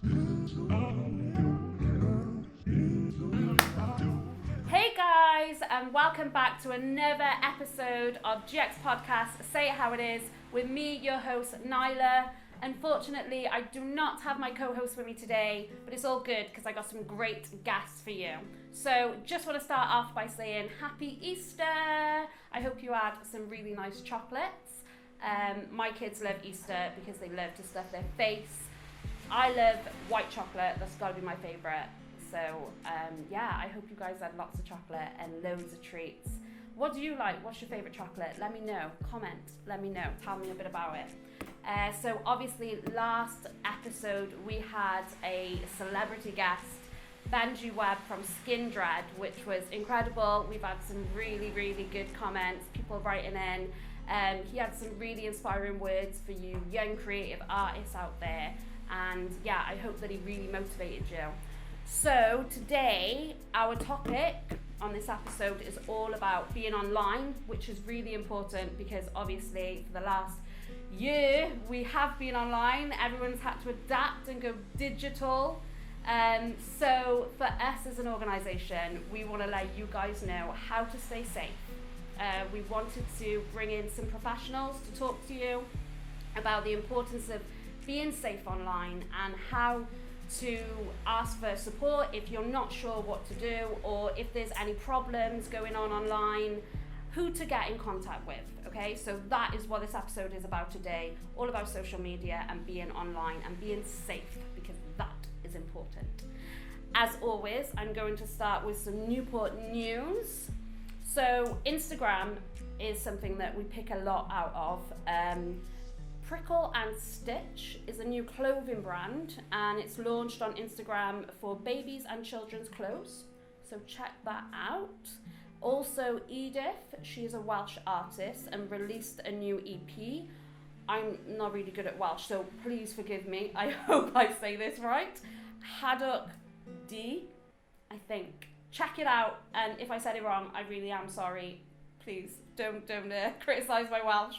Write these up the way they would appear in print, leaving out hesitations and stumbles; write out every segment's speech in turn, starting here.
Hey guys, and welcome back to another episode of GX Podcast, Say It How It Is, with me, your host, Nyla. Unfortunately, I do not have my co-host with me today, but it's all good because I got some great guests for you. So just want to start off by saying Happy Easter. I hope you had some really nice chocolates. My kids love Easter because they love to stuff their face. I love white chocolate, that's got to be my favourite. So yeah, I hope you guys had lots of chocolate and loads of treats. What do you like? What's your favourite chocolate? Let me know. Comment. Let me know. Tell me a bit about it. So obviously last episode we had a celebrity guest, Benji Webb from Skindred, which was incredible. We've had some really, really good comments, people writing in. He had some really inspiring words for you young creative artists out there. And yeah, I hope that he really motivated you. So today, our topic on this episode is all about being online, which is really important because obviously for the last year we have been online. Everyone's had to adapt and go digital. So for us as an organisation, we want to let you guys know how to stay safe. We wanted to bring in some professionals to talk to you about the importance of being safe online and how to ask for support if you're not sure what to do, or if there's any problems going on online, who to get in contact with. Okay, so that is what this episode is about today, all about social media and being online and being safe, because that is important. As always, I'm going to start with some Newport news. So Instagram is something that we pick a lot out of. Prickle and Stitch is a new clothing brand, and it's launched on Instagram for babies and children's clothes, so check that out. Also Edith, she's a Welsh artist and released a new EP. I'm not really good at Welsh, so please forgive me. I hope I say this right. Haddock D, I think. Check it out, and if I said it wrong, I really am sorry. Please don't criticise my Welsh.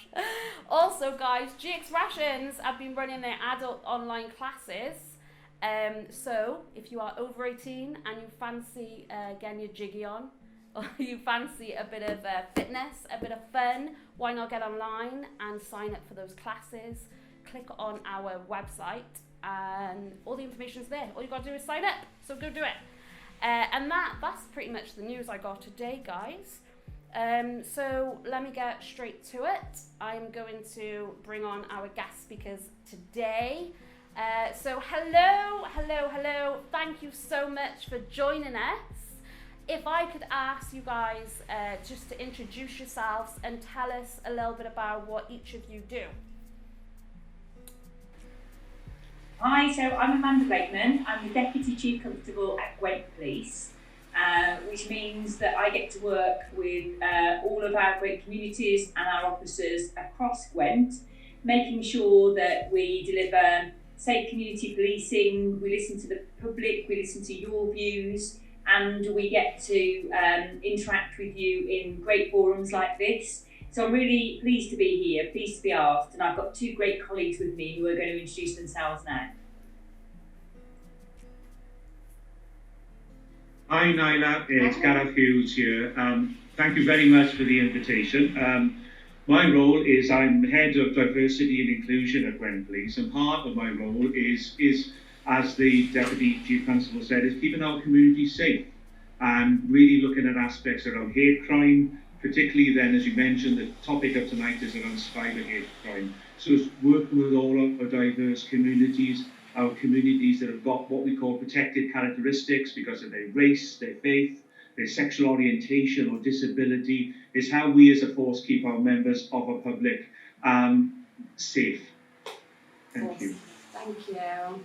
Also, guys, GX Rations have been running their adult online classes. So if you are over 18 and you fancy getting your jiggy on, or you fancy a bit of fitness, a bit of fun, why not get online and sign up for those classes? Click on our website and all the information's there. All you got to do is sign up, so go do it. And that's pretty much the news I got today, guys. So let me get straight to it. I'm going to bring on our guest speakers today. So hello. Thank you so much for joining us. If I could ask you guys just to introduce yourselves and tell us a little bit about what each of you do. Hi, so I'm Amanda Blakeman. I'm the Deputy Chief Constable at Gwent Police. Which means that I get to work with all of our great communities and our officers across Gwent, making sure that we deliver safe community policing, we listen to the public, we listen to your views, and we get to interact with you in great forums like this. So I'm really pleased to be here, pleased to be asked, and I've got two great colleagues with me who are going to introduce themselves now. Hi Nyla, it's Gareth Hughes here. Thank you very much for the invitation. My role is I'm Head of Diversity and Inclusion at Gwent Police, and part of my role is as the Deputy Chief Constable said, is keeping our community safe and really looking at aspects around hate crime, particularly then, as you mentioned, the topic of tonight is around cyber hate crime. So it's working with all of our diverse communities, our communities that have got what we call protected characteristics because of their race, their faith, their sexual orientation or disability, is how we as a force keep our members of our public safe. Thank you. Thank you.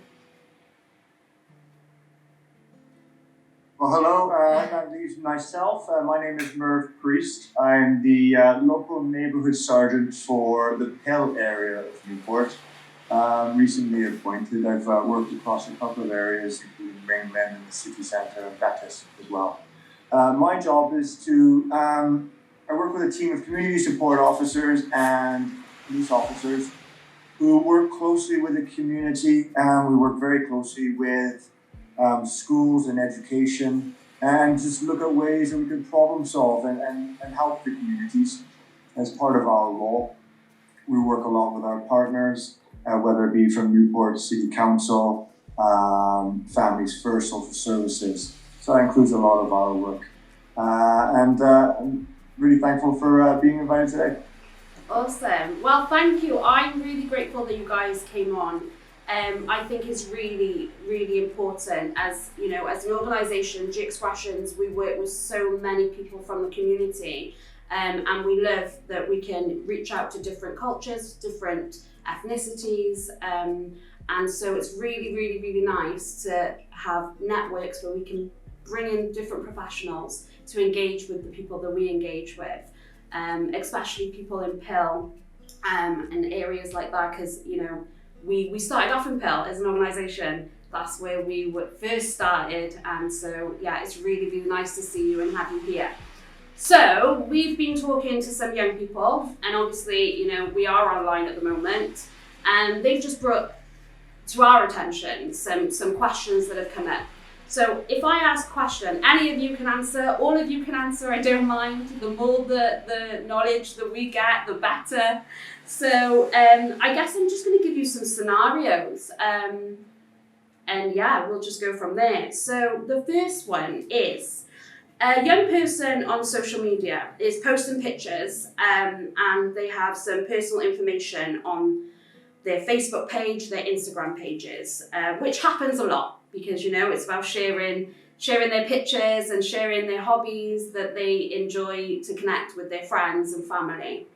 Well, hello, introduce myself. My name is Merv Priest. I'm the local neighbourhood sergeant for the Pell area of Newport. Recently appointed. I've worked across a couple of areas, including Ringland and the city centre and Betis as well. My job is to, I work with a team of community support officers and police officers who work closely with the community, and we work very closely with schools and education, and just look at ways that we can problem solve and help the communities as part of our role. We work a lot with our partners, whether it be from Newport City Council, Families First, Social Services. So that includes a lot of our work. And I'm really thankful for being invited today. Awesome. Well, thank you. I'm really grateful that you guys came on. I think it's really, really important. As you know, as an organisation, G Expressions, we work with so many people from the community, and we love that we can reach out to different cultures, different ethnicities, and so it's really, really, really nice to have networks where we can bring in different professionals to engage with the people that we engage with. Especially people in Pill and areas like that, because you know we started off in Pill as an organisation. That's where we first started, and so yeah, it's really, really nice to see you and have you here. So we've been talking to some young people, and obviously, you know, we are online at the moment, and they've just brought to our attention some questions that have come up. So if I ask a question, any of you can answer, all of you can answer, I don't mind. The more the knowledge that we get, the better. So I guess I'm just going to give you some scenarios. And yeah, we'll just go from there. So the first one is, a young person on social media is posting pictures and they have some personal information on their Facebook page, their Instagram pages, which happens a lot. Because, you know, it's about sharing their pictures and sharing their hobbies that they enjoy to connect with their friends and family.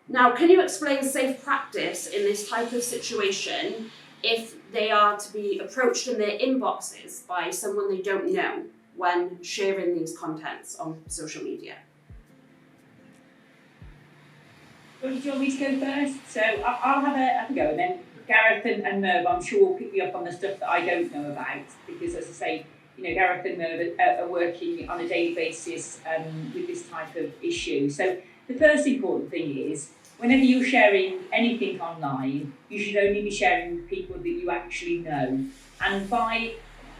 Now, can you explain safe practice in this type of situation if they are to be approached in their inboxes by someone they don't know when sharing these contents on social media? Well, do you want me to go first? So I'll have a go, and then Gareth and Merv, I'm sure, will pick me up on the stuff that I don't know about, because as I say, you know, Gareth and Merv are working on a daily basis with this type of issue. So the first important thing is, whenever you're sharing anything online, you should only be sharing with people that you actually know. And by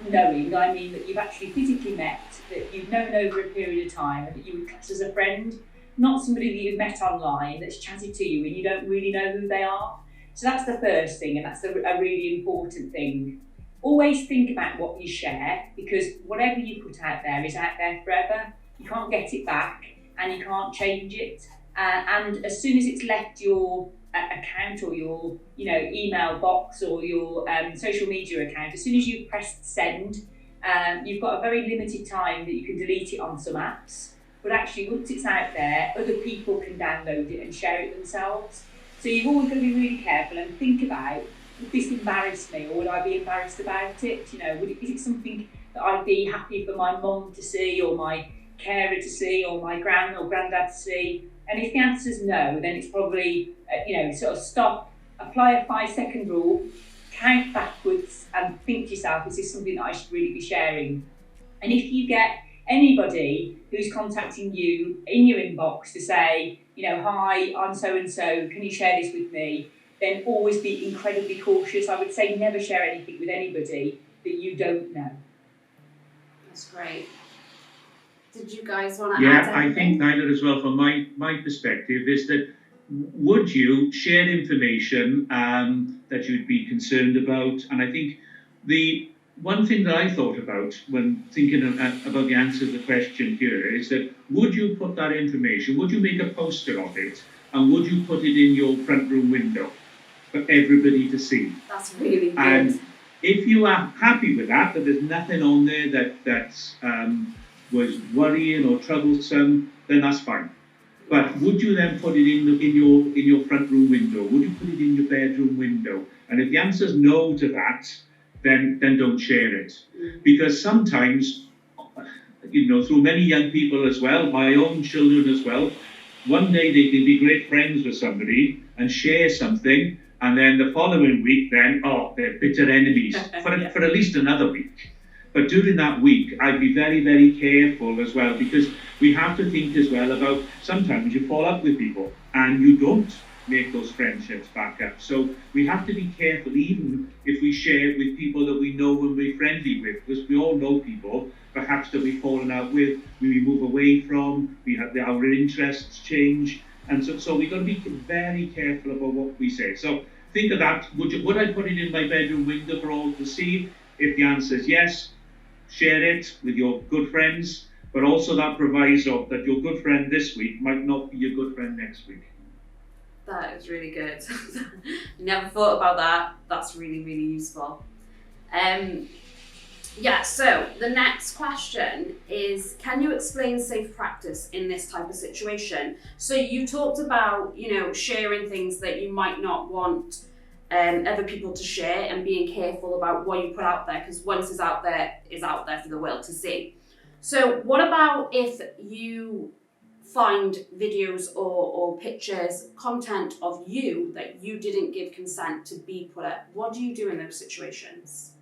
knowing, I mean that you've actually physically met, that you've known over a period of time, and that you would class as a friend, not somebody that you've met online that's chatted to you and you don't really know who they are. So that's the first thing, and that's a really important thing. Always think about what you share, because whatever you put out there is out there forever. You can't get it back, and you can't change it. And as soon as it's left your account or your email box or your social media account, as soon as you press send, you've got a very limited time that you can delete it on some apps. But actually, once it's out there, other people can download it and share it themselves. So you've always got to be really careful and think about, would this embarrass me, or would I be embarrassed about it? You know, is it something that I'd be happy for my mum to see, or my carer to see, or my gran or granddad to see? And if the answer is no, then it's probably, sort of stop, apply a 5-second rule, count backwards, and think to yourself, is this something that I should really be sharing? And if you get anybody who's contacting you in your inbox to say, hi, I'm so-and-so, can you share this with me? Then always be incredibly cautious. I would say never share anything with anybody that you don't know. That's great. Did you guys want to add anything? I think, Nyla, as well, from my perspective, is that would you share information that you'd be concerned about? And I think the one thing that I thought about when thinking about the answer to the question here is that would you put that information, would you make a poster of it, and would you put it in your front room window for everybody to see? That's really good. And if you are happy with that there's nothing on there that was worrying or troublesome, then that's fine. But would you then put it in your front room window? Would you put it in your bedroom window? And if the answer is no to that, then don't share it. Because sometimes, through many young people as well, my own children as well, one day they can be great friends with somebody and share something, and then the following week they're bitter enemies for at least another week. But during that week, I'd be very, very careful as well, because we have to think as well about sometimes you fall up with people and you don't make those friendships back up. So we have to be careful, even if we share it with people that we know and we're friendly with, because we all know people perhaps that we've fallen out with, we move away from, our interests change, and so we've got to be very careful about what we say. So think of that. Would I put it in my bedroom window for all to see? If the answer is yes, share it with your good friends, but also that proviso that your good friend this week might not be your good friend next week. That is really good. Never thought about that. That's really, really useful. So the next question is, can you explain safe practice in this type of situation? So you talked about, sharing things that you might not want other people to share, and being careful about what you put out there, because once it's out there for the world to see. So what about if you find videos or pictures, content of you that you didn't give consent to be put up? What do you do in those situations?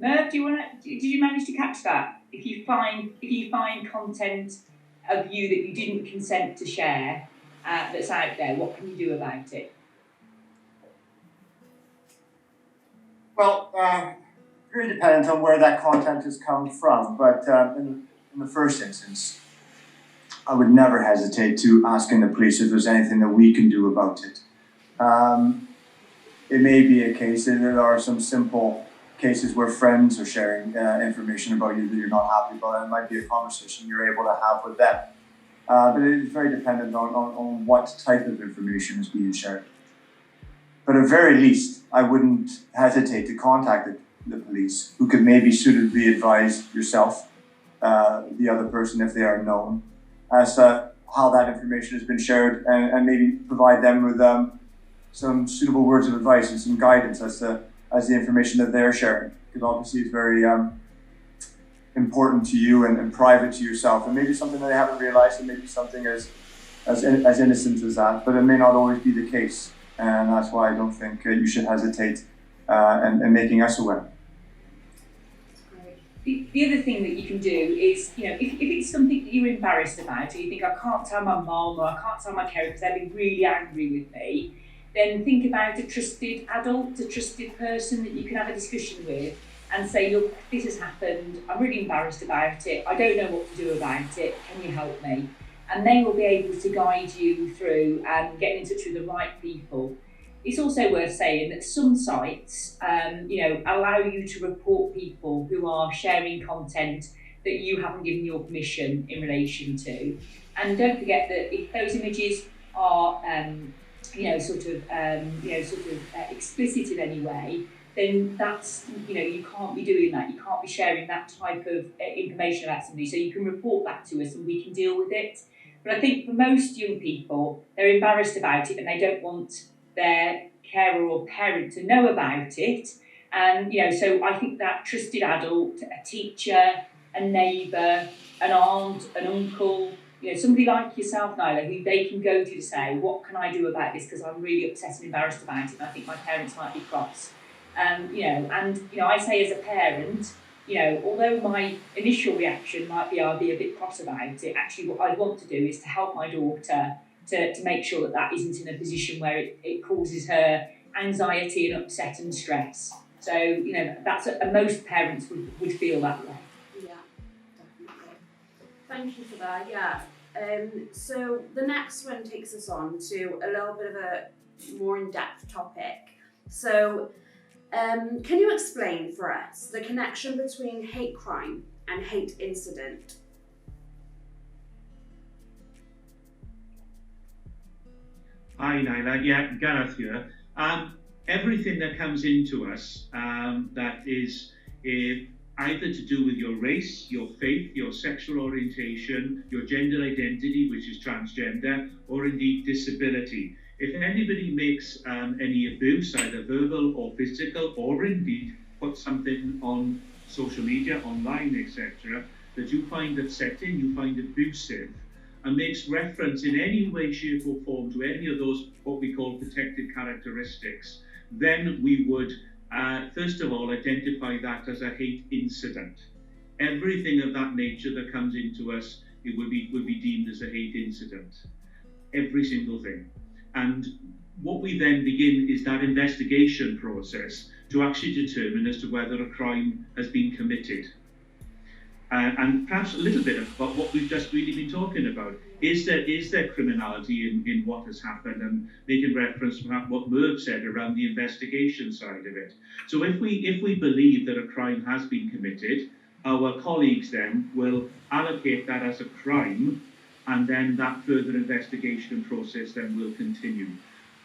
Merv, did you manage to catch that? If you find content of you that you didn't consent to share that's out there, what can you do about it? Well, very dependent on where that content has come from, but in the first instance, I would never hesitate to asking the police if there's anything that we can do about it. It may be a case that there are some simple cases where friends are sharing information about you that you're not happy about, and it might be a conversation you're able to have with them. But it is very dependent on what type of information is being shared. But at very least, I wouldn't hesitate to contact the police, who could maybe suitably advise yourself, the other person if they are known, as to how that information has been shared, and maybe provide them with some suitable words of advice and some guidance as the information that they're sharing. Because obviously it's very important to you and private to yourself, and maybe something that they haven't realized, and maybe something as innocent as that, but it may not always be the case, and that's why I don't think you should hesitate in making us aware. The other thing that you can do is, if it's something that you're embarrassed about, or you think, I can't tell my mom or I can't tell my parents, they'll be really angry with me, then think about a trusted adult, a trusted person that you can have a discussion with and say, look, this has happened, I'm really embarrassed about it, I don't know what to do about it, can you help me? And they will be able to guide you through and get in touch with the right people. It's also worth saying that some sites, allow you to report people who are sharing content that you haven't given your permission in relation to. And don't forget that if those images are, explicit in any way, then that's, you can't be doing that. You can't be sharing that type of information about somebody. So you can report that to us and we can deal with it. But I think for most young people, they're embarrassed about it and they don't want their carer or parent to know about it. And, so I think that trusted adult, a teacher, a neighbour, an aunt, an uncle, somebody like yourself, Nyla, who they can go to say, what can I do about this? Because I'm really upset and embarrassed about it and I think my parents might be cross. I say as a parent, although my initial reaction might be I'll be a bit cross about it, actually what I want to do is to help my daughter to make sure that isn't in a position where it causes her anxiety and upset and stress. So, that's most parents would feel that way. Yeah, definitely. Thank you for that, yeah. So the next one takes us on to a little bit of a more in-depth topic. So, can you explain for us the connection between hate crime and hate incident? Hi, Nyla. Yeah, Gareth here. Everything that comes into us that is either to do with your race, your faith, your sexual orientation, your gender identity, which is transgender, or indeed disability. If anybody makes any abuse, either verbal or physical, or indeed put something on social media, online, etc., that you find upsetting, you find abusive, and makes reference in any way, shape or form to any of those what we call protected characteristics, then we would first of all identify that as a hate incident. Everything of that nature that comes into us it will be deemed as a hate incident. Every single thing. And what we then begin is that investigation process to actually determine as to whether a crime has been committed. And perhaps a little bit about what we've just really been talking about. Is there criminality in what has happened? And making reference to perhaps what Merv said around the investigation side of it. So if we believe that a crime has been committed, our colleagues then will allocate that as a crime, and then that further investigation process then will continue.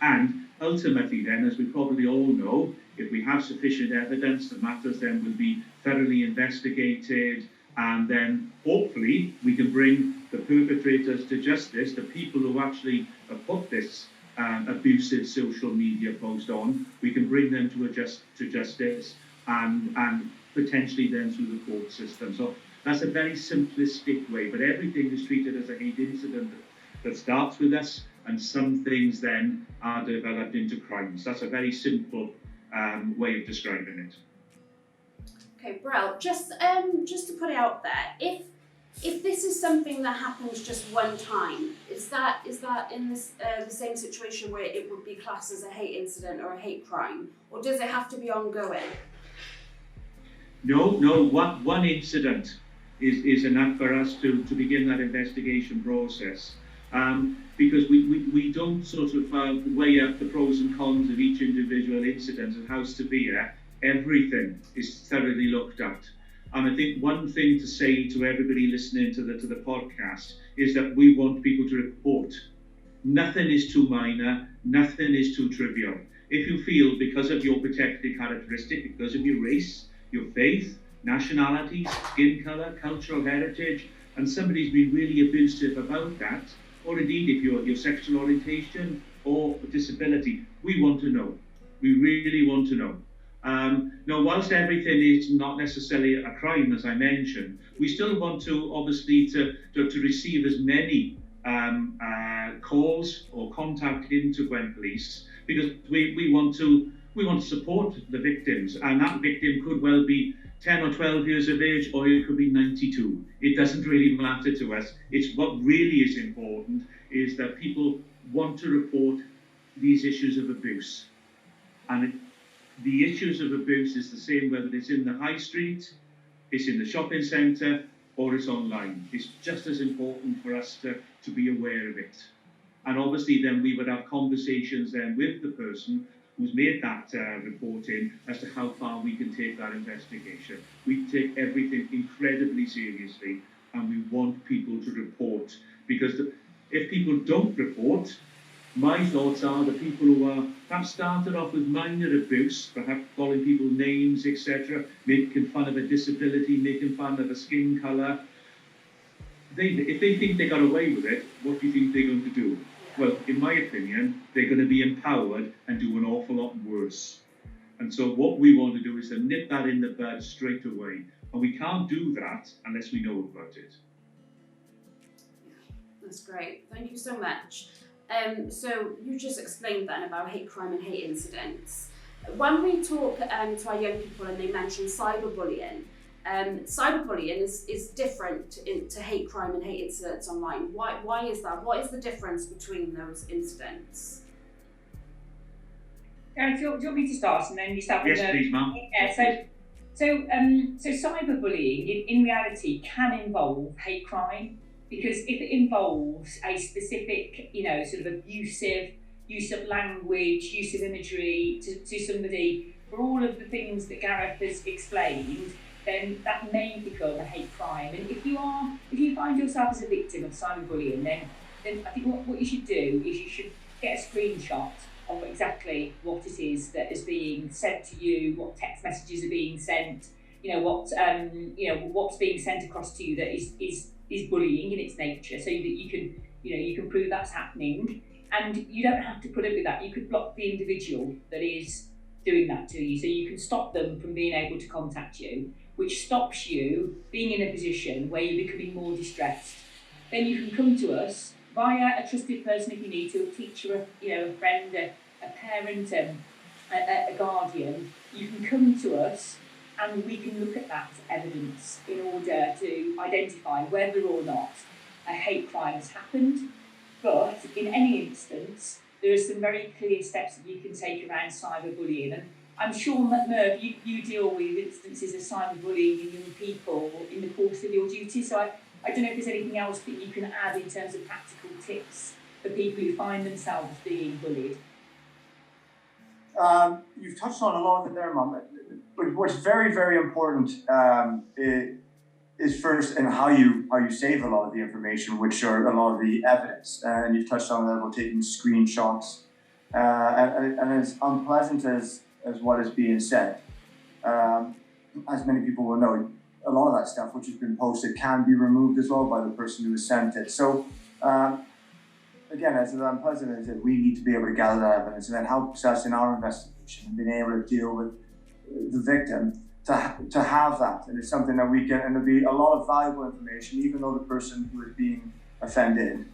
And ultimately then, as we probably all know, if we have sufficient evidence, the matters then will be thoroughly investigated, and then hopefully we can bring the perpetrators to justice, the people who actually have put this abusive social media post on, we can bring them to justice and potentially then through the court system. So that's a very simplistic way, but everything is treated as a hate incident that starts with us, and some things then are developed into crimes. That's a very simple way of describing it. Okay, Brel, just to put it out there, if this is something that happens just one time, is that in this the same situation where it would be classed as a hate incident or a hate crime, or does it have to be ongoing? No, one incident is enough for us to begin that investigation process. Because we don't sort of weigh up the pros and cons of each individual incident and how severe. Everything is thoroughly looked at. And I think one thing to say to everybody listening to the podcast is that we want people to report. Nothing is too minor, nothing is too trivial. If you feel because of your protected characteristic, because of your race, your faith, nationality, skin colour, cultural heritage, and somebody's been really abusive about that, or indeed if your sexual orientation or disability, we want to know. We really want to know. Now, whilst everything is not necessarily a crime, as I mentioned, we still want to obviously to receive as many calls or contact into Gwent Police, because we want to support the victims, and that victim could well be 10 or 12 years of age, or it could be 92. It doesn't really matter to us. It's what really is important is that people want to report these issues of abuse. And the issues of abuse is the same whether it's in the high street, it's in the shopping centre, or it's online. It's just as important for us to be aware of it. And obviously then we would have conversations then with the person who's made that reporting as to how far we can take that investigation. We take everything incredibly seriously, and we want people to report, because if people don't report, my thoughts are the people who have started off with minor abuse, perhaps calling people names, etc., making fun of a disability, making fun of a skin colour. If they think they got away with it, what do you think they're going to do? Well, in my opinion, they're going to be empowered and do an awful lot worse. And so what we want to do is to nip that in the bud straight away. And we can't do that unless we know about it. That's great. Thank you so much. So you just explained then about hate crime and hate incidents. When we talk to our young people and they mention cyberbullying, cyberbullying is different to hate crime and hate incidents online. Why is that? What is the difference between those incidents? Gareth, do you want me to start, and then you start with Yes, please, ma'am. Yeah. So cyberbullying in reality can involve hate crime, because if it involves a specific, sort of abusive use of language, use of imagery to somebody, for all of the things that Gareth has explained, then that may become a hate crime. And if you find yourself as a victim of cyberbullying, then I think what you should do is you should get a screenshot of exactly what it is that is being sent to you, what text messages are being sent, what's being sent across to you that is bullying in its nature, so that you can prove that's happening. And you don't have to put up with that. You could block the individual that is doing that to you, so you can stop them from being able to contact you, which stops you being in a position where you're becoming more distressed. Then you can come to us via a trusted person if you need to, a teacher, a friend, a parent, a guardian. You can come to us and we can look at that evidence in order to identify whether or not a hate crime has happened. But in any instance, there are some very clear steps that you can take around cyberbullying. And I'm sure, Merv, you deal with instances of cyberbullying in young people in the course of your duty. So I don't know if there's anything else that you can add in terms of practical tips for people who find themselves being bullied. You've touched on a lot of it there, Mum. But what's very, very important is first in how you save a lot of the information, which are a lot of the evidence. And you've touched on that about taking screenshots. And as unpleasant as what is being said, as many people will know, a lot of that stuff which has been posted can be removed as well by the person who has sent it. So again, as unpleasant as it, we need to be able to gather that evidence, and that helps us in our investigation and being able to deal with the victim to have that. And it's something that we can, and there'll be a lot of valuable information, even though the person who is being offended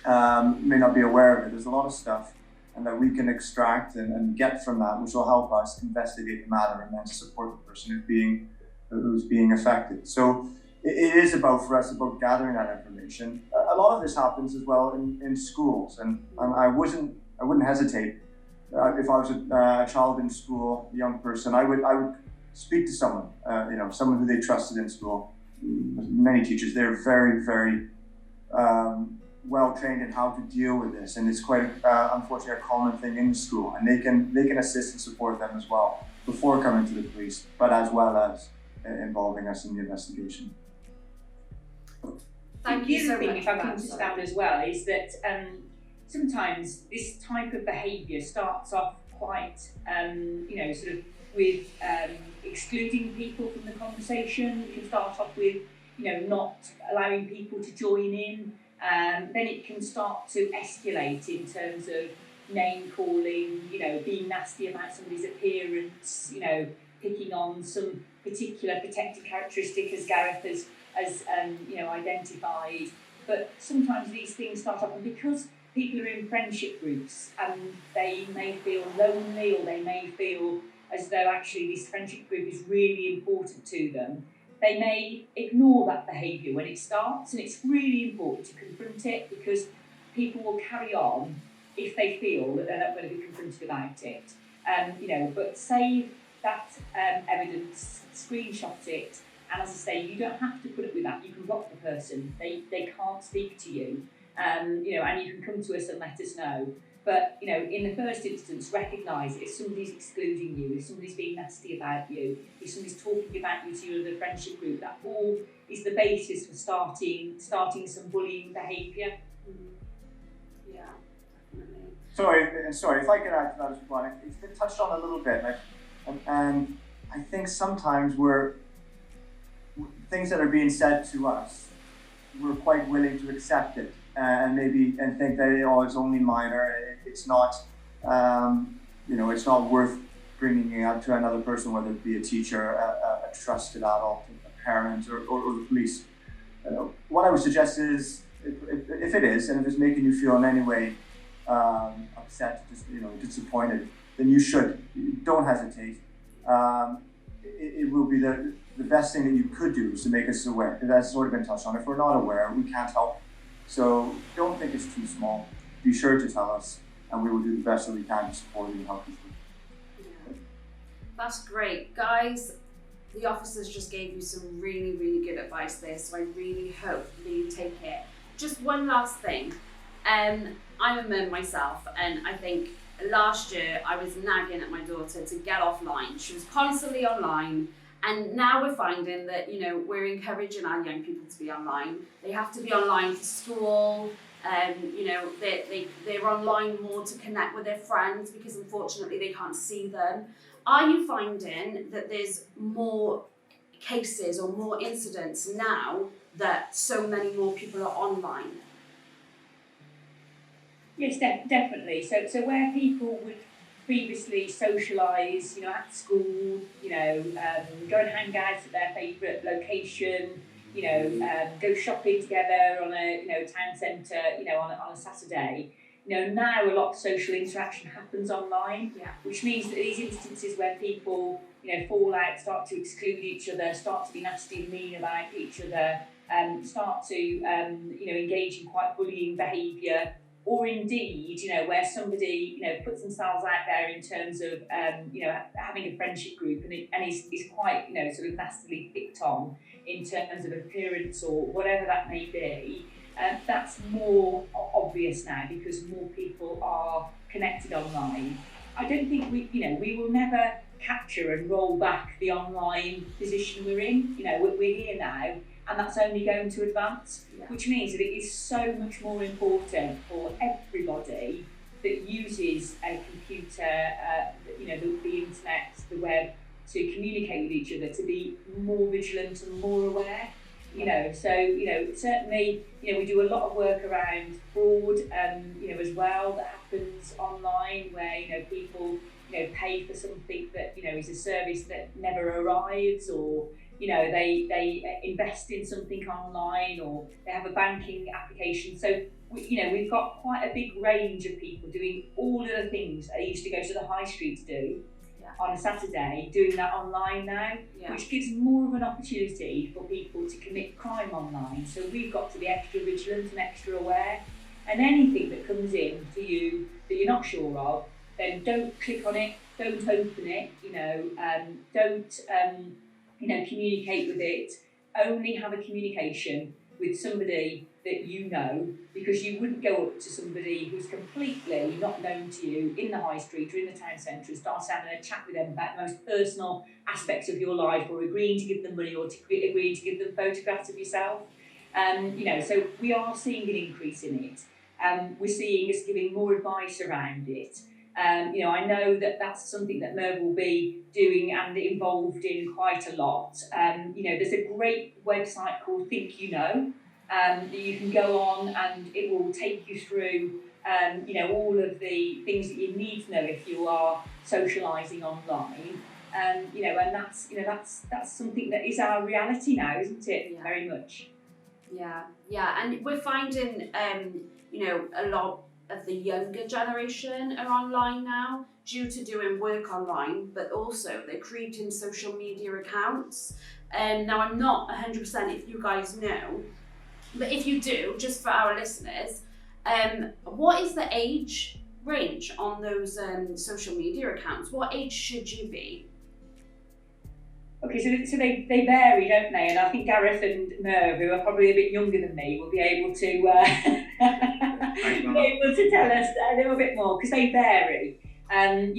may not be aware of it. There's a lot of stuff and that we can extract and get from that, which will help us investigate the matter and then support the person who's being affected. So it is about gathering that information. A lot of this happens as well in schools, and I wouldn't hesitate if I was a child in school, a young person. I would speak to someone, someone who they trusted in school. Many teachers, they're very, very well trained in how to deal with this, and it's quite unfortunately a common thing in the school, and they can assist and support them as well before coming to the police, but as well as involving us in the investigation. Thank you so much. If I can just add as well, is that sometimes this type of behaviour starts off quite, sort of with excluding people from the conversation. It can start off with, not allowing people to join in. Then it can start to escalate in terms of name calling, being nasty about somebody's appearance, picking on some particular protected characteristic, as Gareth has identified. But sometimes these things start off, and because people are in friendship groups and they may feel lonely, or they may feel as though actually this friendship group is really important to them, they may ignore that behaviour when it starts, and it's really important to confront it, because people will carry on if they feel that they're not going to be confronted about it. But save that evidence, screenshot it, and as I say, you don't have to put up with that. You can block the person. They can't speak to you, and you can come to us and let us know. But in the first instance, recognise if somebody's excluding you, if somebody's being nasty about you, if somebody's talking about you to your other friendship group, that all is the basis for starting some bullying behaviour. Yeah, definitely. Sorry, if I could add to that as well. It's been touched on a little bit, and I think sometimes things that are being said to us, we're quite willing to accept it and think that it's only minor. It's not, it's not worth bringing it out to another person, whether it be a teacher, a trusted adult, a parent, or the police. What I would suggest is, if it is, and if it's making you feel in any way upset, disappointed, then don't hesitate. It will be the best thing that you could do is to make us aware, because that's sort of been touched on. If we're not aware, we can't help. So don't think it's too small. Be sure to tell us, and we will do the best that we can to support you and help you through. Yeah. That's great. Guys, the officers just gave you some really, really good advice there, so I really hope that you take it. Just one last thing. I'm a mum myself, and I think last year I was nagging at my daughter to get offline. She was constantly online, and now we're finding that we're encouraging our young people to be online. They have to be online for school. They're online more to connect with their friends, because unfortunately they can't see them. Are you finding that there's more cases or more incidents now that so many more people are online? Yes, definitely. So where people would previously socialise, at school, go and hang out at their favourite location, go shopping together on a town centre, on a Saturday. Now a lot of social interaction happens online, which means that these instances where people, fall out, start to exclude each other, start to be nasty and mean about each other, start to engage in quite bullying behaviour, or indeed, where somebody, puts themselves out there in terms of, having a friendship group and is quite, sort of nastily picked on in terms of appearance or whatever that may be, that's more obvious now because more people are connected online. I don't think we will never capture and roll back the online position we're in. We're here now, and that's only going to advance, which means that it is so much more important for everybody that uses a computer, the internet, the web, to communicate with each other, to be more vigilant and more aware. Certainly, we do a lot of work around fraud, as well, that happens online, where, people, pay for something that, is a service that never arrives, or, they invest in something online, or they have a banking application. So, we've got quite a big range of people doing all of the things I used to go to the high street to do on a Saturday, doing that online now, which gives more of an opportunity for people to commit crime online. So we've got to be extra vigilant and extra aware. And anything that comes in to you that you're not sure of, then don't click on it, don't open it, don't communicate with it. Only have a communication with somebody that you know, because you wouldn't go up to somebody who's completely not known to you in the high street or in the town centre and start having a chat with them about the most personal aspects of your life, or agreeing to give them money, or agreeing to give them photographs of yourself. So we are seeing an increase in it. We're seeing us giving more advice around it. I know that that's something that Merv will be doing and involved in quite a lot. There's a great website called Tiwnio that you can go on, and it will take you through, all of the things that you need to know if you are socialising online. And that's something that is our reality now, isn't it? Very much. Yeah, and we're finding, a lot of the younger generation are online now due to doing work online, but also they're creating social media accounts. Now, I'm not 100% if you guys know, but if you do, just for our listeners, what is the age range on those social media accounts? What age should you be? Okay, so they vary, don't they? And I think Gareth and Merv, who are probably a bit younger than me, will be able to tell us a little bit more, because they vary. But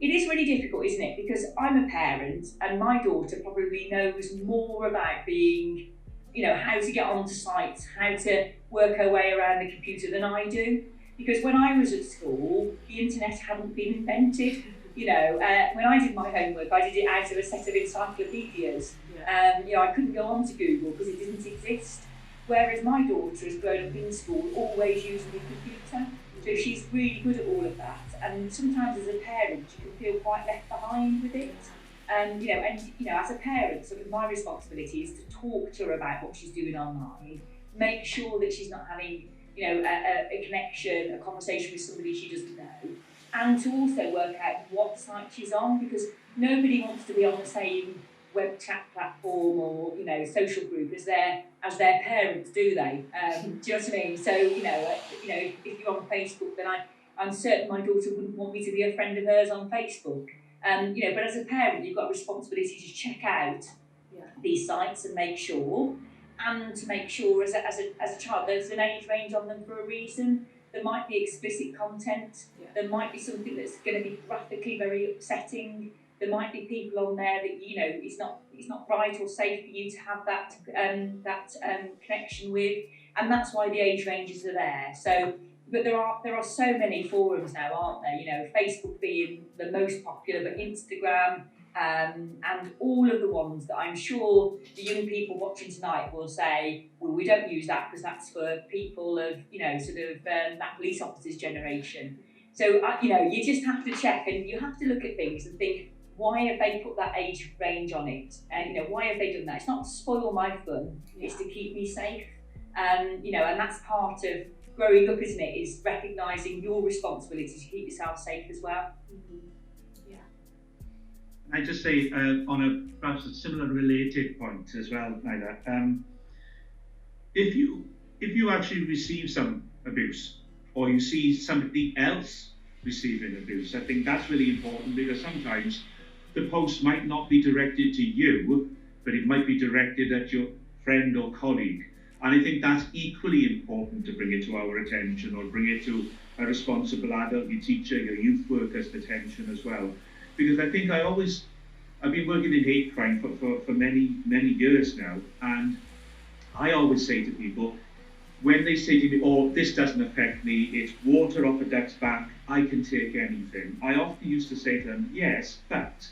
it is really difficult, isn't it? Because I'm a parent, and my daughter probably knows more about being, how to get onto sites, how to work her way around the computer than I do. Because when I was at school, the internet hadn't been invented. When I did my homework, I did it out of a set of encyclopedias. I couldn't go on to Google because it didn't exist. Whereas my daughter has grown up in school, always using the computer. So she's really good at all of that. And sometimes as a parent, you can feel quite left behind with it. As a parent, sort of my responsibility is to talk to her about what she's doing online, make sure that she's not having, a connection, a conversation with somebody she doesn't know, and to also work out what site she's on, because nobody wants to be on the same web chat platform or social group as their parents, do they? Do you know what I mean? So if you're on Facebook, then I'm certain my daughter wouldn't want me to be a friend of hers on Facebook. But as a parent, you've got a responsibility to check out these sites and make sure, and to make sure as a child there's an age range on them for a reason. There might be explicit content. There might be something that's going to be graphically very upsetting. There might be people on there that it's not right or safe for you to have that connection with, and that's why the age ranges are there. So, but there are so many forums now, aren't there? Facebook being the most popular, but Instagram, and all of the ones that I'm sure the young people watching tonight will say, well, we don't use that because that's for people of that police officers generation. So you just have to check, and you have to look at things and think, why have they put that age range on it? And why have they done that? It's not to spoil my fun, it's to keep me safe. And that's part of growing up, isn't it? Is recognising your responsibility to keep yourself safe as well. Mm-hmm. I just say on a perhaps a similar related point as well, Nyla. If you actually receive some abuse, or you see somebody else receiving abuse, I think that's really important, because sometimes the post might not be directed to you, but it might be directed at your friend or colleague. And I think that's equally important to bring it to our attention, or bring it to a responsible adult, your teacher, your youth worker's attention as well. Because I think I've been working in hate crime for many, many years now, and I always say to people, when they say to me, oh, this doesn't affect me, it's water off a duck's back, I can take anything, I often used to say to them, yes, but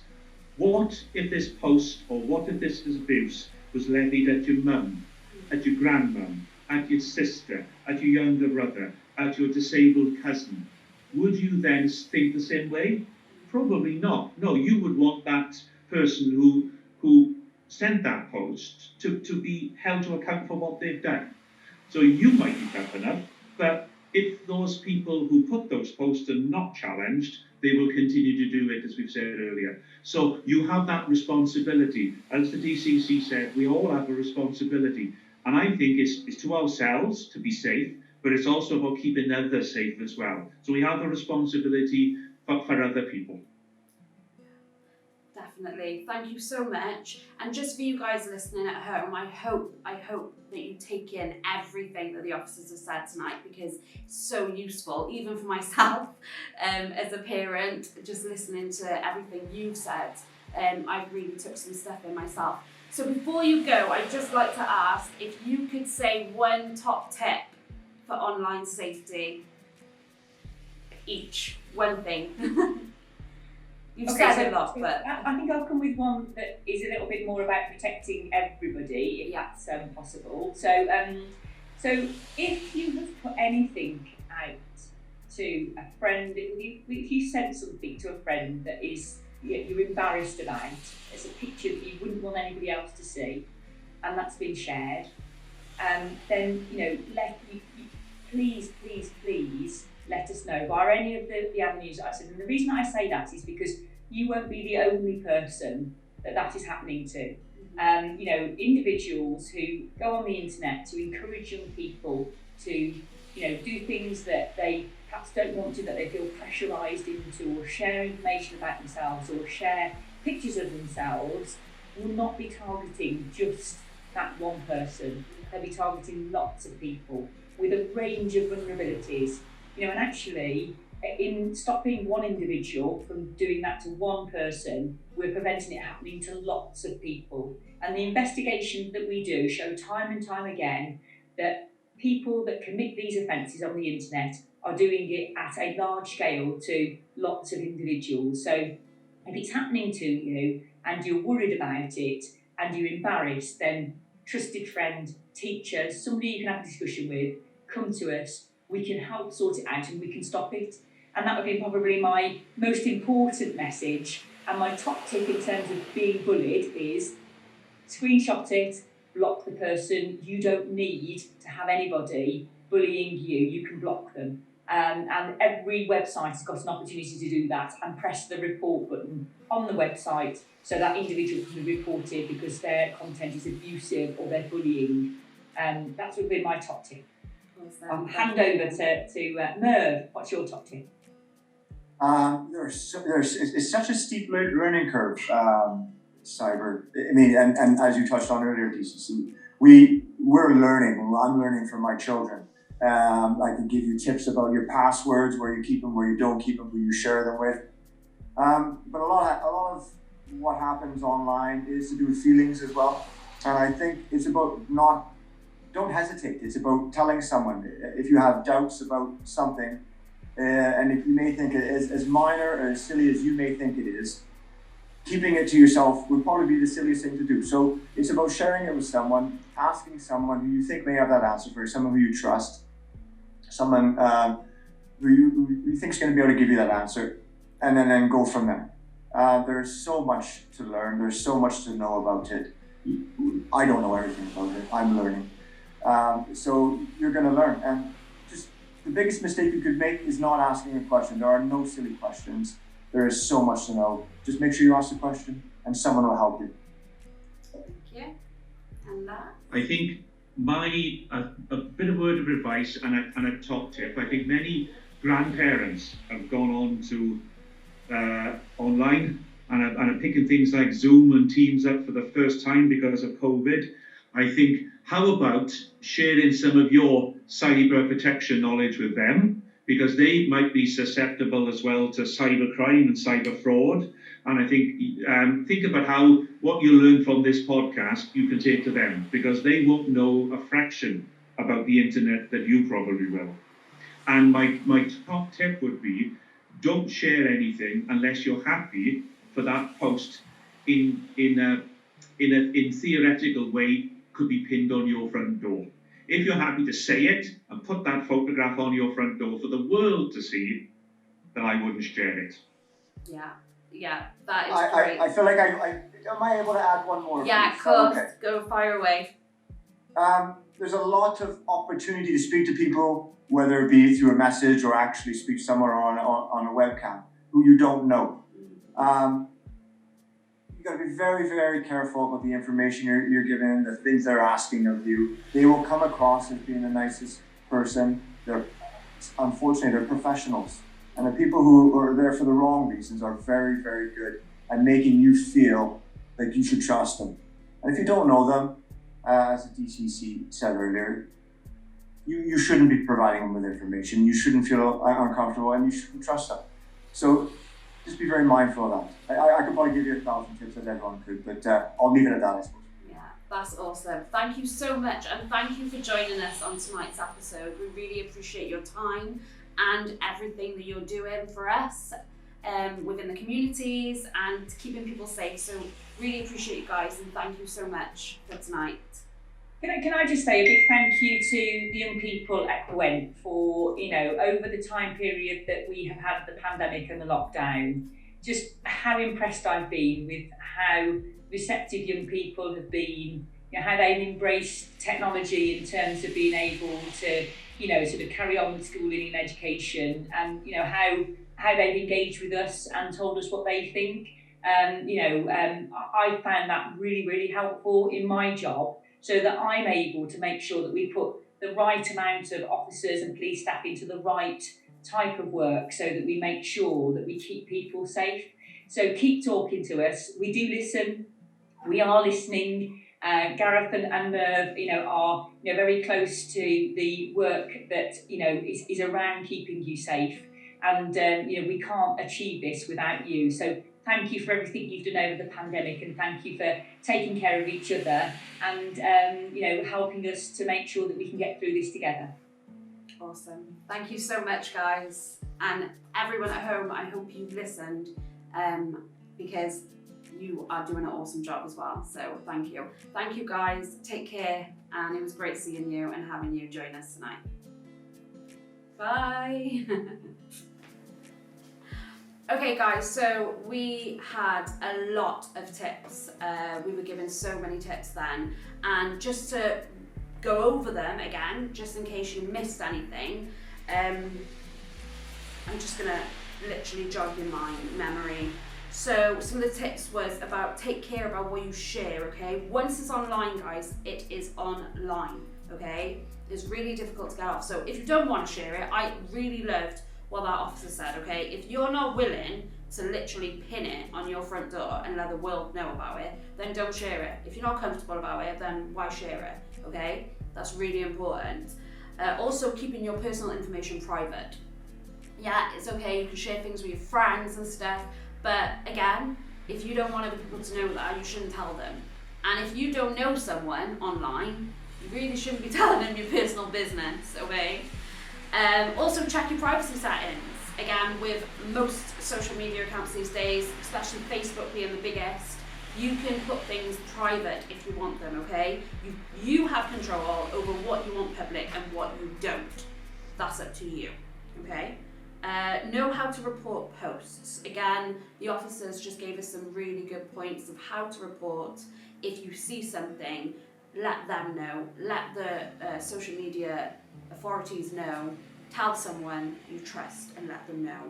what if this post, or what if this abuse was levied at your mum, at your grandmum, at your sister, at your younger brother, at your disabled cousin? Would you then think the same way? Probably not. No, you would want that person who sent that post to be held to account for what they've done. So you might be tough enough, but if those people who put those posts are not challenged, they will continue to do it, as we've said earlier. So you have that responsibility. As the DCC said, we all have a responsibility. And I think it's to ourselves to be safe, but it's also about keeping others safe as well. So we have a responsibility for other people. Definitely. Thank you so much. And just for you guys listening at home, I hope that you take in everything that the officers have said tonight, because it's so useful, even for myself as a parent, just listening to everything you've said. I really took some stuff in myself. So before you go, I'd just like to ask if you could say one top tip for online safety each. One thing. You've said a lot, but I think I'll come with one that is a little bit more about protecting everybody, if that's possible. So if you have put anything out to a friend, if you send something to a friend that is you're embarrassed about, it's a picture that you wouldn't want anybody else to see, and that's been shared, then please let us know via any of the avenues that I said. And the reason I say that is because you won't be the only person that is happening to. Individuals who go on the internet to encourage young people to, do things that they perhaps don't want to, that they feel pressurised into, or share information about themselves, or share pictures of themselves, will not be targeting just that one person. They'll be targeting lots of people with a range of vulnerabilities. And actually, in stopping one individual from doing that to one person, we're preventing it happening to lots of people. And the investigations that we do show time and time again that people that commit these offences on the internet are doing it at a large scale to lots of individuals. So if it's happening to you and you're worried about it and you're embarrassed, then trusted friend, teacher, somebody you can have a discussion with, come to us. We can help sort it out and we can stop it. And that would be probably my most important message. And my top tip in terms of being bullied is screenshot it, block the person. You don't need to have anybody bullying you. You can block them. And every website has got an opportunity to do that, and press the report button on the website so that individual can be reported because their content is abusive or they're bullying. That would be my top tip. I'll hand over to Merv. What's your top tip? It's such a steep learning curve, cyber. I mean, and as you touched on earlier, DCC, we're learning. I'm learning from my children. I can give you tips about your passwords, where you keep them, where you don't keep them, who you share them with. But a lot of what happens online is to do with feelings as well. And I think it's about don't hesitate. It's about telling someone if you have doubts about something, and if you may think it is as minor or as silly as you may think it is, keeping it to yourself would probably be the silliest thing to do. So it's about sharing it with someone, asking someone who you think may have that answer for you, someone who you trust, someone who you think is going to be able to give you that answer, and then go from there. There's so much to learn. There's so much to know about it. I don't know everything about it. I'm learning. So you're going to learn. And just the biggest mistake you could make is not asking a question. There are no silly questions. There is so much to know. Just make sure you ask the question and someone will help you. Thank you. And that? I think a bit of word of advice and a top tip. I think many grandparents have gone on to online and are picking things like Zoom and Teams up for the first time because of COVID. I think, how about sharing some of your cyber protection knowledge with them? Because they might be susceptible as well to cybercrime and cyber fraud. And I think about how what you learn from this podcast you can take to them, because they won't know a fraction about the internet that you probably will. And my top tip would be, don't share anything unless you're happy for that post in theoretical way could be pinned on your front door. If you're happy to say it and put that photograph on your front door for the world to see, then I wouldn't share it. Yeah, that is great. I feel like am I able to add one more? Yeah, please? of course. Okay. Go fire away. There's a lot of opportunity to speak to people, whether it be through a message or actually speak somewhere on a webcam, who you don't know. You got to be very, very careful about the information you're given, the things they're asking of you. They will come across as being the nicest person. Unfortunately, they're professionals. And the people who are there for the wrong reasons are very, very good at making you feel like you should trust them. And if you don't know them, as the DCC said earlier, you shouldn't be providing them with information. You shouldn't feel uncomfortable and you shouldn't trust them. So just be very mindful of that. I could probably give you 1,000 tips as everyone could, but I'll leave it at that, I suppose. Yeah, that's awesome. Thank you so much, and thank you for joining us on tonight's episode. We really appreciate your time and everything that you're doing for us within the communities and keeping people safe. So really appreciate you guys, and thank you so much for tonight. Can I just say a big thank you to the young people at Gwent for, over the time period that we have had the pandemic and the lockdown, just how impressed I've been with how receptive young people have been, how they've embraced technology in terms of being able to, sort of carry on with schooling and education, and, how they've engaged with us and told us what they think. I found that really, really helpful in my job, so that I'm able to make sure that we put the right amount of officers and police staff into the right type of work, so that we make sure that we keep people safe. So keep talking to us. We do listen. We are listening. Gareth and Merv, are very close to the work that is around keeping you safe, and we can't achieve this without you. So thank you for everything you've done over the pandemic, and thank you for taking care of each other and helping us to make sure that we can get through this together. Awesome. Thank you so much, guys, and everyone at home. I hope you've listened, because you are doing an awesome job as well. So thank you. Thank you, guys. Take care, and it was great seeing you and having you join us tonight. Bye. Okay, guys, so we had a lot of tips. We were given so many tips then, and just to go over them again, just in case you missed anything, I'm just gonna literally jog your memory. So some of the tips was about take care about what you share, okay? Once it's online, guys, it is online, okay? It's really difficult to get off. So if you don't want to share it, I really loved what that officer said, okay? If you're not willing to literally pin it on your front door and let the world know about it, then don't share it. If you're not comfortable about it, then why share it, okay? That's really important. Also, keeping your personal information private. Yeah, it's okay, you can share things with your friends and stuff, but again, if you don't want other people to know that, you shouldn't tell them. And if you don't know someone online, you really shouldn't be telling them your personal business, okay? Also, check your privacy settings. Again, with most social media accounts these days, especially Facebook being the biggest, you can put things private if you want them, okay? You have control over what you want public and what you don't. That's up to you, okay? Know how to report posts. Again, the officers just gave us some really good points of how to report. If you see something, let them know. Let the social media authorities know. Tell someone you trust and let them know.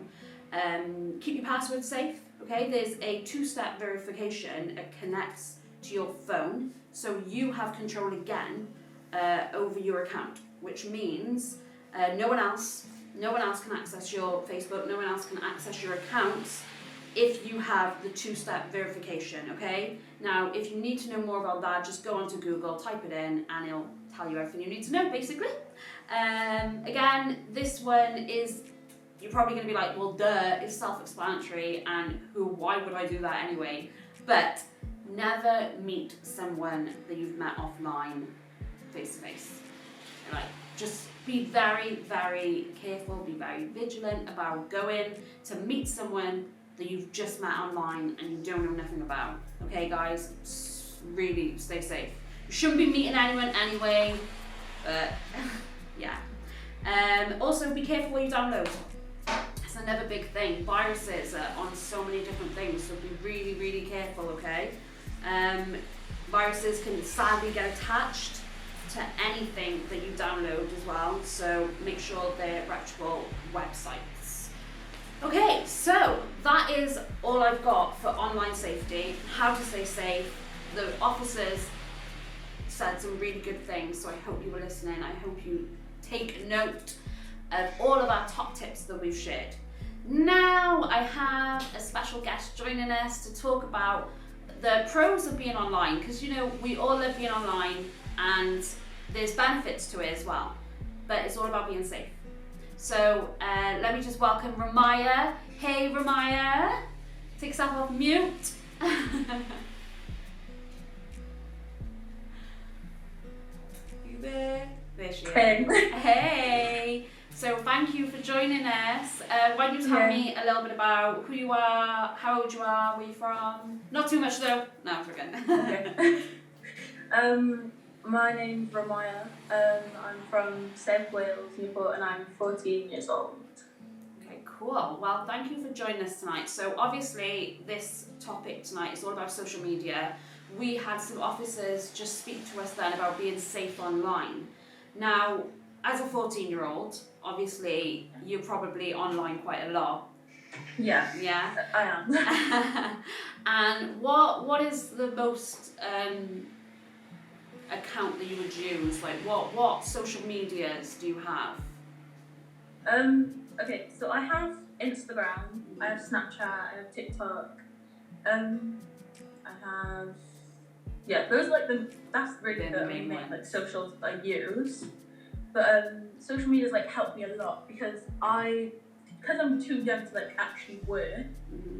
Keep your password safe, okay? There's a 2-step verification that connects to your phone, so you have control again over your account, which means no one else can access your Facebook, no one else can access your accounts if you have the 2-step verification, okay? Now, if you need to know more about that, just go onto Google, type it in, and it'll tell you everything you need to know, basically. Again, this one is, you're probably going to be like, well, duh, it's self-explanatory, and why would I do that anyway? But never meet someone that you've met offline face-to-face. Like, just be very, very careful, be very vigilant about going to meet someone that you've just met online and you don't know nothing about. Okay, guys, really stay safe. You shouldn't be meeting anyone anyway, but yeah. Also, be careful what you download. That's another big thing. Viruses are on so many different things, so be really, really careful, okay? Viruses can sadly get attached to anything that you download as well, so make sure they're reputable websites. Okay, so that is all I've got for online safety, how to stay safe. The officers said some really good things, so I hope you were listening. I hope you take note of all of our top tips that we've shared. Now I have a special guest joining us to talk about the pros of being online, because you know we all love being online and there's benefits to it as well, but it's all about being safe. So let me just welcome Rhai. Hey Rhai, take yourself off mute. You there? There she is. Hey. So thank you for joining us. Why don't you tell me a little bit about who you are, how old you are, where you're from? Not too much though. No, forget. Okay. My name's Rhai. I'm from South Wales, Newport, and I'm 14 years old. Okay, cool. Well, thank you for joining us tonight. So obviously this topic tonight is all about social media. We had some officers just speak to us then about being safe online. Now, as a 14-year-old, obviously you're probably online quite a lot. Yeah. Yeah? I am. And what is the most account that you would use? Like what social medias do you have? Okay, so I have Instagram, I have Snapchat, I have TikTok, I have, those are like that's really the main like socials I use. But social media's like helped me a lot because I'm too young to like actually work,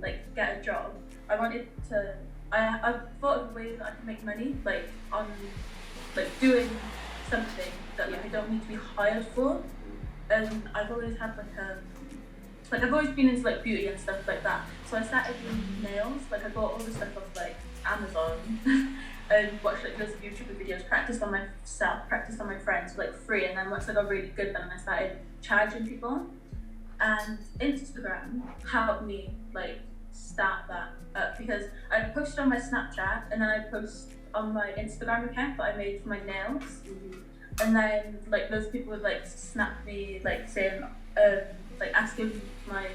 like get a job. I thought of a way that I can make money, like on like doing something that like I don't need to be hired for. And I've always had like I've always been into like beauty and stuff like that. So I started doing nails. Like I bought all the stuff off like Amazon and watched like loads of YouTube videos, practiced on myself, practiced on my friends for like free. And then once I got really good, then I started charging people. And Instagram helped me like start that up because I posted on my Snapchat and then I post on my Instagram account that I made for my nails. And then like those people would like snap me like saying like asking my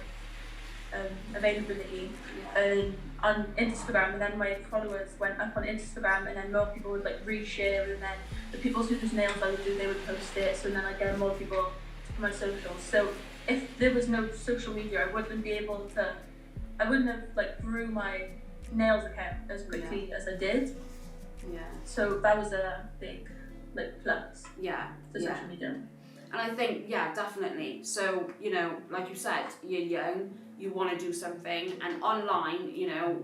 availability on Instagram, and then my followers went up on Instagram, and then more people would like reshare, and then the people whose nails I would do, they would post it, so then I get more people to my socials. So if there was no social media, I wouldn't have like grew my nails account as quickly as I did. Yeah. So that was a big like plus. Yeah. To social media. And I think, definitely. So, you know, like you said, you're young, you want to do something, and online, you know,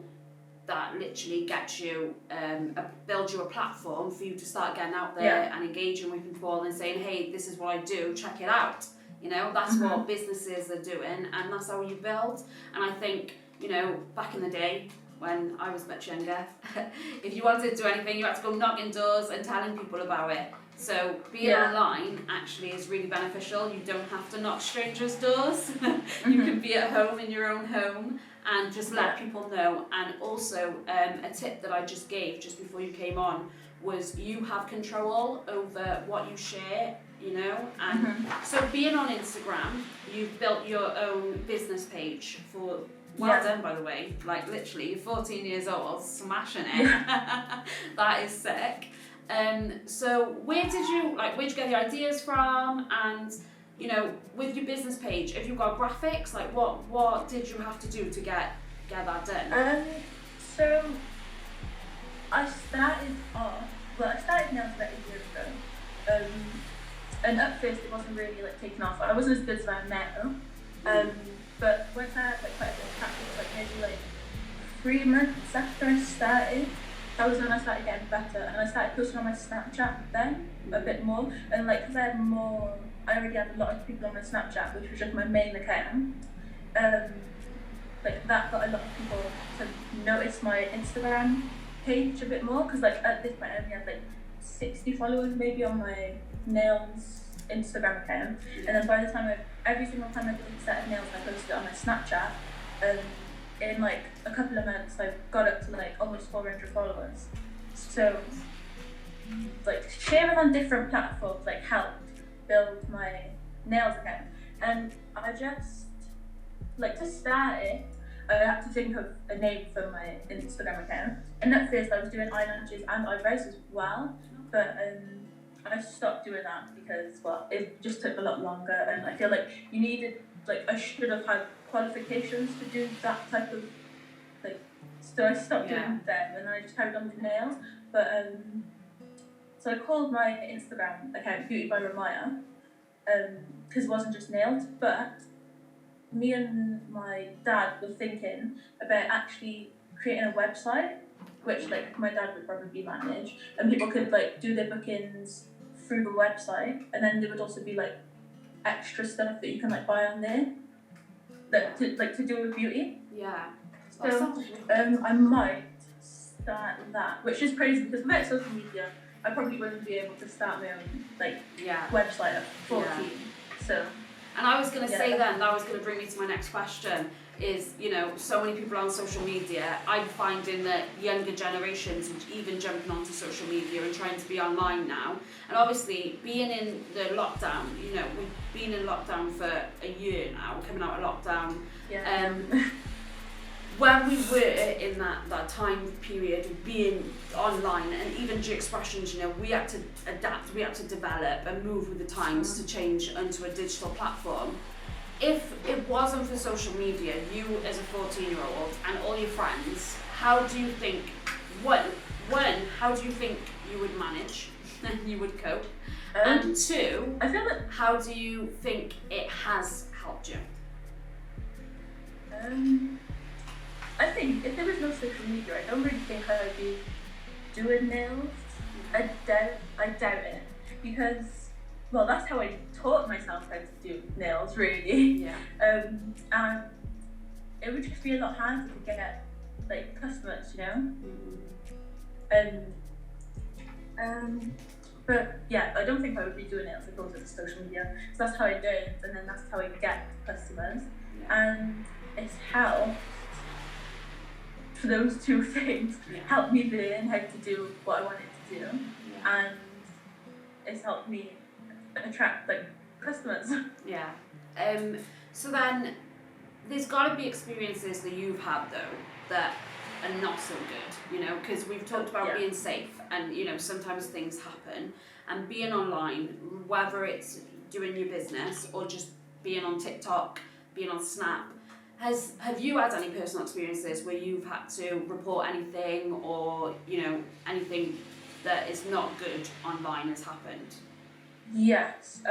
that literally gets you, builds you a platform for you to start getting out there and engaging with people and saying, hey, this is what I do, check it out. You know, that's what businesses are doing, and that's how you build. And I think, you know, back in the day, when I was much younger, if you wanted to do anything, you had to go knocking doors and telling people about it. So being online actually is really beneficial. You don't have to knock strangers' doors. You can be at home in your own home and just let people know. And also a tip that I just gave just before you came on was you have control over what you share you know? And so being on Instagram, you've built your own business page for, well done by the way, like literally, you're 14 years old, smashing it. That is sick. So where'd you get the ideas from? And, you know, with your business page, if you've got graphics, like what did you have to do to get that done? So I started nails about a year ago. And at first it wasn't really like taking off. I wasn't as good as I am now. But once I had like quite a bit of practice, like maybe like 3 months after I started, that was when I started getting better, and I started posting on my Snapchat then a bit more. And like, because I already had a lot of people on my Snapchat, which was just my main account. Like that got a lot of people to notice my Instagram page a bit more, because like at this point I only had like 60 followers maybe on my nails Instagram account, and then by the time every single time I did a set of nails, I posted it on my Snapchat. In like a couple of months, I got up to like almost 400 followers. So like sharing on different platforms like helped build my nails account. And I just like, to start it, I had to think of a name for my Instagram account. And at first I was doing eyelashes and eyebrows as well, but I stopped doing that because, well, it just took a lot longer, and I feel like you needed, like, I should have had qualifications to do that type of, like, so I stopped doing them, and then I just carried on with nails. But so I called my Instagram account Beauty by Rhai, because it wasn't just nails, but me and my dad were thinking about actually creating a website, which like my dad would probably manage, and people could like do their bookings through the website, and then there would also be like extra stuff that you can like buy on there that to do with beauty. Yeah. So I might start that, which is crazy because without social media I probably wouldn't be able to start my own like website at 14. So. And I was going to say then, that was going to bring me to my next question, is, you know, so many people on social media, I'm finding that younger generations even jumping onto social media and trying to be online now. And obviously, being in the lockdown, you know, we've been in lockdown for a year now, coming out of lockdown. Yeah. When we were in that time period of being online, and even G-Expressions, you know, we had to adapt, we had to develop and move with the times to change onto a digital platform. If it wasn't for social media, you as a 14-year-old and all your friends, how do you think, how do you think you would manage and you would cope? And two, I feel that how do you think it has helped you? I think if there was no social media, I don't really think I would be doing nails. I doubt it, because, well, that's how I taught myself how to do nails, really. Yeah. And it would just be a lot harder to get like customers, you know. But yeah, I don't think I would be doing nails if it wasn't social media. So that's how I do it, and then that's how I get customers, and it's helped. For those two things, helped me learn how to do what I wanted to do, and it's helped me attract like customers. Yeah. So then, there's got to be experiences that you've had though that are not so good, you know, because we've talked about being safe, and you know sometimes things happen, and being online, whether it's doing your business or just being on TikTok, being on Snap. Have you had any personal experiences where you've had to report anything, or you know anything that is not good online has happened? Yes,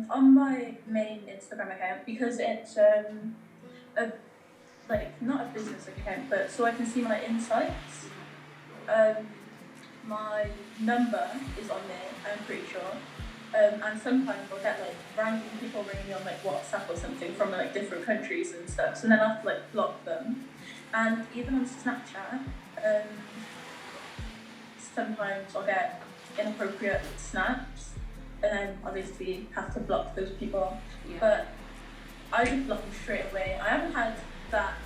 on my main Instagram account, because it's not a business account, but so I can see my insights. My number is on there, I'm pretty sure. And sometimes I'll get like random people ringing me on like WhatsApp or something from like different countries and stuff. So then I have to like block them. And even on Snapchat, sometimes I'll get inappropriate snaps, and then obviously have to block those people. Yeah. But I just block them straight away. I haven't had that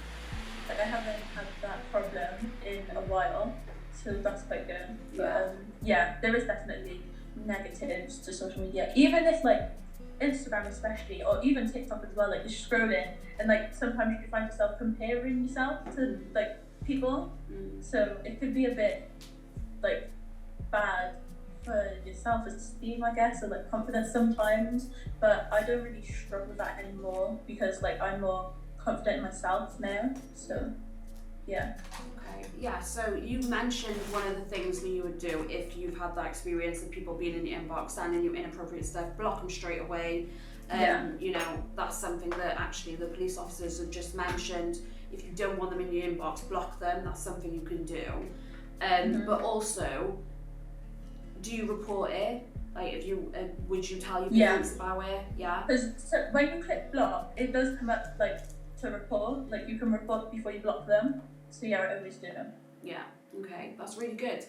problem in a while, so that's quite good. Yeah. But yeah, there is definitely negatives to social media. Even if like Instagram especially, or even TikTok as well, like you're scrolling and like sometimes you find yourself comparing yourself to like people. So it could be a bit like bad for your self-esteem, I guess, or like confidence sometimes, but I don't really struggle with that anymore because like I'm more confident in myself now. So yeah. Okay, yeah, so you mentioned one of the things that you would do if you've had that experience of people being in your inbox, sending you inappropriate stuff, block them straight away. You know, that's something that actually the police officers have just mentioned. If you don't want them in your inbox, block them. That's something you can do. But also, do you report it? Like, if you would you tell your parents about it? Yeah. Because so when you click block, it does come up like to report. Like you can report before you block them. So yeah, I always do. Yeah. Okay, that's really good.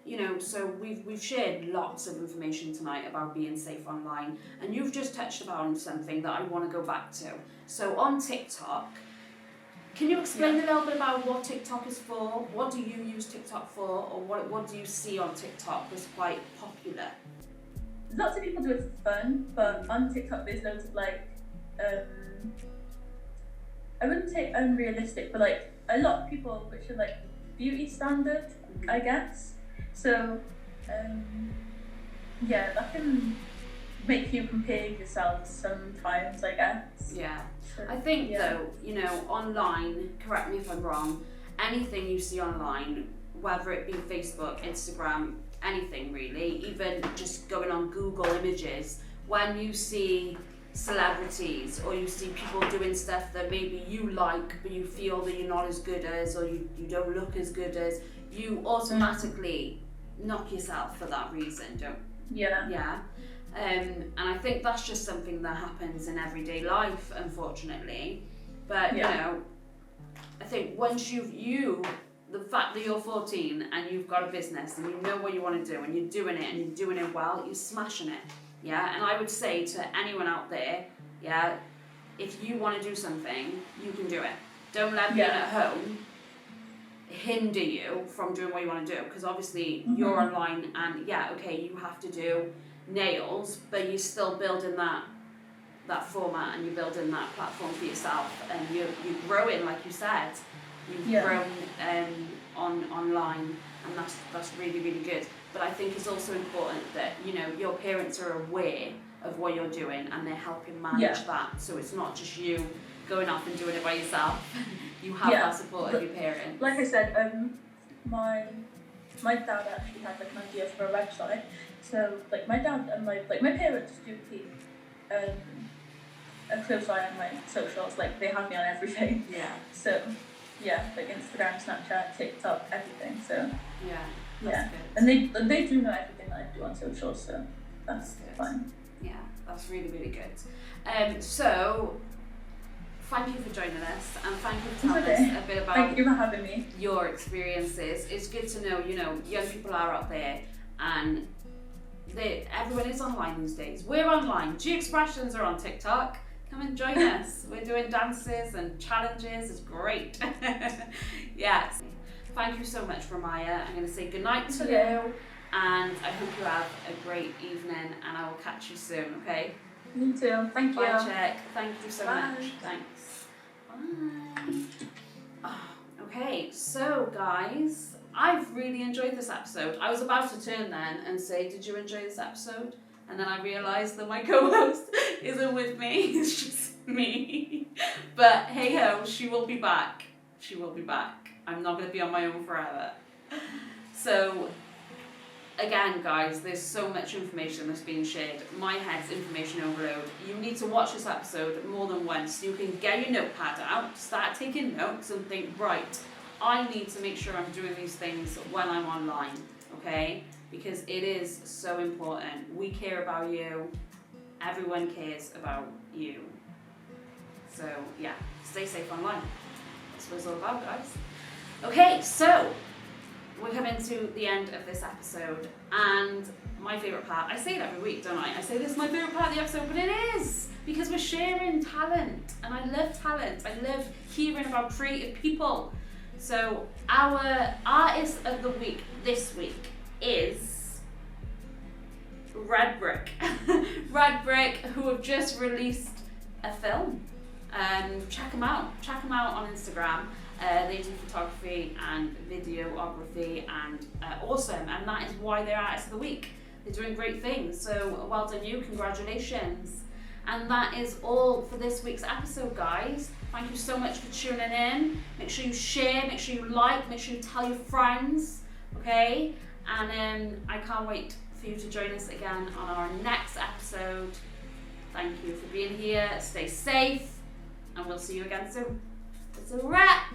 You know, so we've shared lots of information tonight about being safe online, and you've just touched upon something that I want to go back to. So on TikTok, can you explain a little bit about what TikTok is for? What do you use TikTok for, or what do you see on TikTok that's quite popular? Lots of people do it for fun, but on TikTok there's loads of like, I wouldn't say unrealistic, but like a lot of people which are like beauty standard, I guess. So, yeah, that can make you compare yourself sometimes, I guess. Yeah. So, I think though, you know, online, correct me if I'm wrong, anything you see online, whether it be Facebook, Instagram, anything really, even just going on Google Images, when you see celebrities or you see people doing stuff that maybe you like but you feel that you're not as good as, or you don't look as good as, you automatically knock yourself for that reason, don't you? Yeah. And I think that's just something that happens in everyday life, unfortunately. But you know, I think once the fact that you're 14 and you've got a business and you know what you want to do and you're doing it and you're doing it well, you're smashing it. Yeah, and I would say to anyone out there, yeah, if you want to do something, you can do it. Don't let being at home hinder you from doing what you want to do, because obviously you're online and you have to do nails, but you're still building that format and you're building that platform for yourself, and you're growing, like you said, you've grown online, and that's really, really good. But I think it's also important that, you know, your parents are aware of what you're doing and they're helping manage that, so it's not just you going off and doing it by yourself. You have that support of your parents. Like I said, my dad actually had like an idea for a website. So like my dad and my parents do keep a close eye on my socials. Like they have me on everything. Yeah. So yeah, like Instagram, Snapchat, TikTok, everything. So that's good. And they do know everything that I do on socials. So that's fine. Yeah, that's really, really good. So thank you for joining us, and thank you for telling us a bit about Thank you for having me. Your experiences. It's good to know, you know, young people are out there and everyone is online these days. We're online. G-Expressions are on TikTok. Come and join us. We're doing dances and challenges. It's great. Yes. Thank you so much, Ramaya. I'm going to say goodnight to you, and I hope you have a great evening, and I will catch you soon, okay? You too. Thank you. Bye, Chick. Thank you so Bye. much. Thanks. Bye. Okay, so guys, I've really enjoyed this episode. I was about to turn then and say, did you enjoy this episode? And then I realised that my co-host isn't with me. It's just me. But hey ho, she will be back. She will be back. I'm not going to be on my own forever. So again, guys, there's so much information that's being shared. My head's information overload. You need to watch this episode more than once. You can get your notepad out, start taking notes, and think, right, I need to make sure I'm doing these things when I'm online, okay? Because it is so important. We care about you. Everyone cares about you. So yeah, stay safe online. That's what it's all about, guys. Okay, so we're coming to the end of this episode, and my favourite part, I say it every week, don't I? I say this is my favourite part of the episode, but it is, because we're sharing talent, and I love talent. I love hearing about creative people. So our artist of the week this week is Red Brick. Red Brick, who have just released a film. Check them out on Instagram. They do photography and videography and awesome, and that is why they're Artist of the Week. They're doing great things, so well done you, congratulations. And that is all for this week's episode, guys. Thank you so much for tuning in. Make sure you share, make sure you like, make sure you tell your friends, okay? And I can't wait for you to join us again on our next episode. Thank you for being here, stay safe, and we'll see you again soon. It's a wrap!